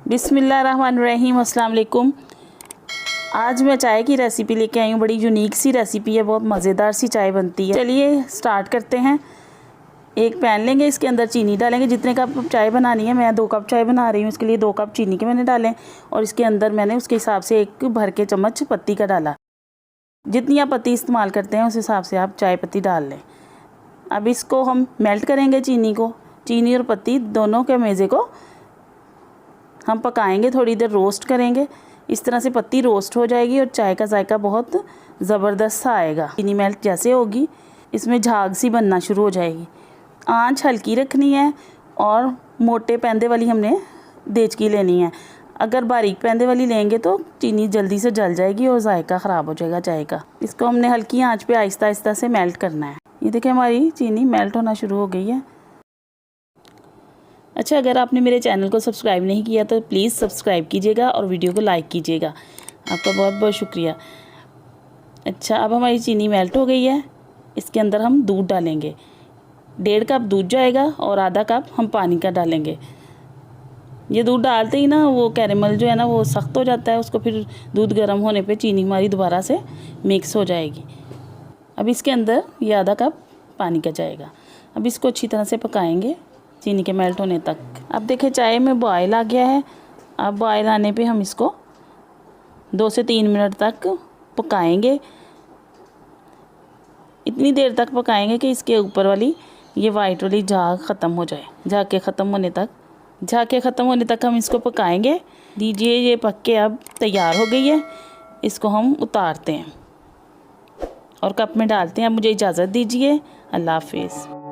बिस्मिल्लाहिर्रहमानिर्रहीम, अस्सलाम वालेकुम। आज मैं चाय की रेसिपी लेके आई हूँ। बड़ी यूनिक सी रेसिपी है, बहुत मज़ेदार सी चाय बनती है। चलिए स्टार्ट करते हैं। एक पैन लेंगे, इसके अंदर चीनी डालेंगे। जितने कप चाय बनानी है, मैं 2 कप चाय बना रही हूँ, इसके लिए 2 कप चीनी के मैंने डालें। और इसके अंदर मैंने उसके हिसाब से 1 भर के चम्मच पत्ती का डाला। जितनी आप पत्ती इस्तेमाल करते हैं उस हिसाब से आप चाय पत्ती डाल लें। अब इसको हम मेल्ट करेंगे। चीनी और पत्ती दोनों के मेज़े को हम पकाएंगे, थोड़ी देर रोस्ट करेंगे। इस तरह से पत्ती रोस्ट हो जाएगी और चाय का जायका बहुत ज़बरदस्त सा आएगा। चीनी मेल्ट जैसे होगी, इसमें झाग सी बनना शुरू हो जाएगी। आंच हल्की रखनी है और मोटे पैंदे वाली हमने देचकी लेनी है। अगर बारीक पैंदे वाली लेंगे तो चीनी जल्दी से जल जाएगी और जायका ख़राब हो जाएगा चाय का। इसको हमने हल्की आंच पे आहिस्ता आहिस्ता से मेल्ट करना है। ये देखिए हमारी चीनी मेल्ट होना शुरू हो गई है। अच्छा, अगर आपने मेरे चैनल को सब्सक्राइब नहीं किया तो प्लीज़ सब्सक्राइब कीजिएगा और वीडियो को लाइक कीजिएगा। आपका बहुत बहुत शुक्रिया। अच्छा, अब हमारी चीनी मेल्ट हो गई है। इसके अंदर हम दूध डालेंगे। 1.5 कप दूध जाएगा और आधा कप हम पानी का डालेंगे। ये दूध डालते ही ना वो कैरेमल जो है ना वो सख्त हो जाता है, उसको फिर दूध गर्म होने पे चीनी हमारी दोबारा से मिक्स हो जाएगी। अब इसके अंदर ये आधा कप पानी का जाएगा। अब इसको अच्छी तरह से पकाएंगे चीनी के मेल्ट होने तक। अब देखें चाय में बॉयल आ गया है। अब बॉयल आने पे हम इसको 2 से 3 मिनट तक पकाएंगे। इतनी देर तक पकाएंगे कि इसके ऊपर वाली ये वाइट वाली झाग ख़त्म हो जाए। झाग के ख़त्म होने तक हम इसको पकाएंगे। दीजिए, ये पक के अब तैयार हो गई है। इसको हम उतारते हैं और कप में डालते हैं। अब मुझे इजाज़त दीजिए। अल्लाह हाफिज़।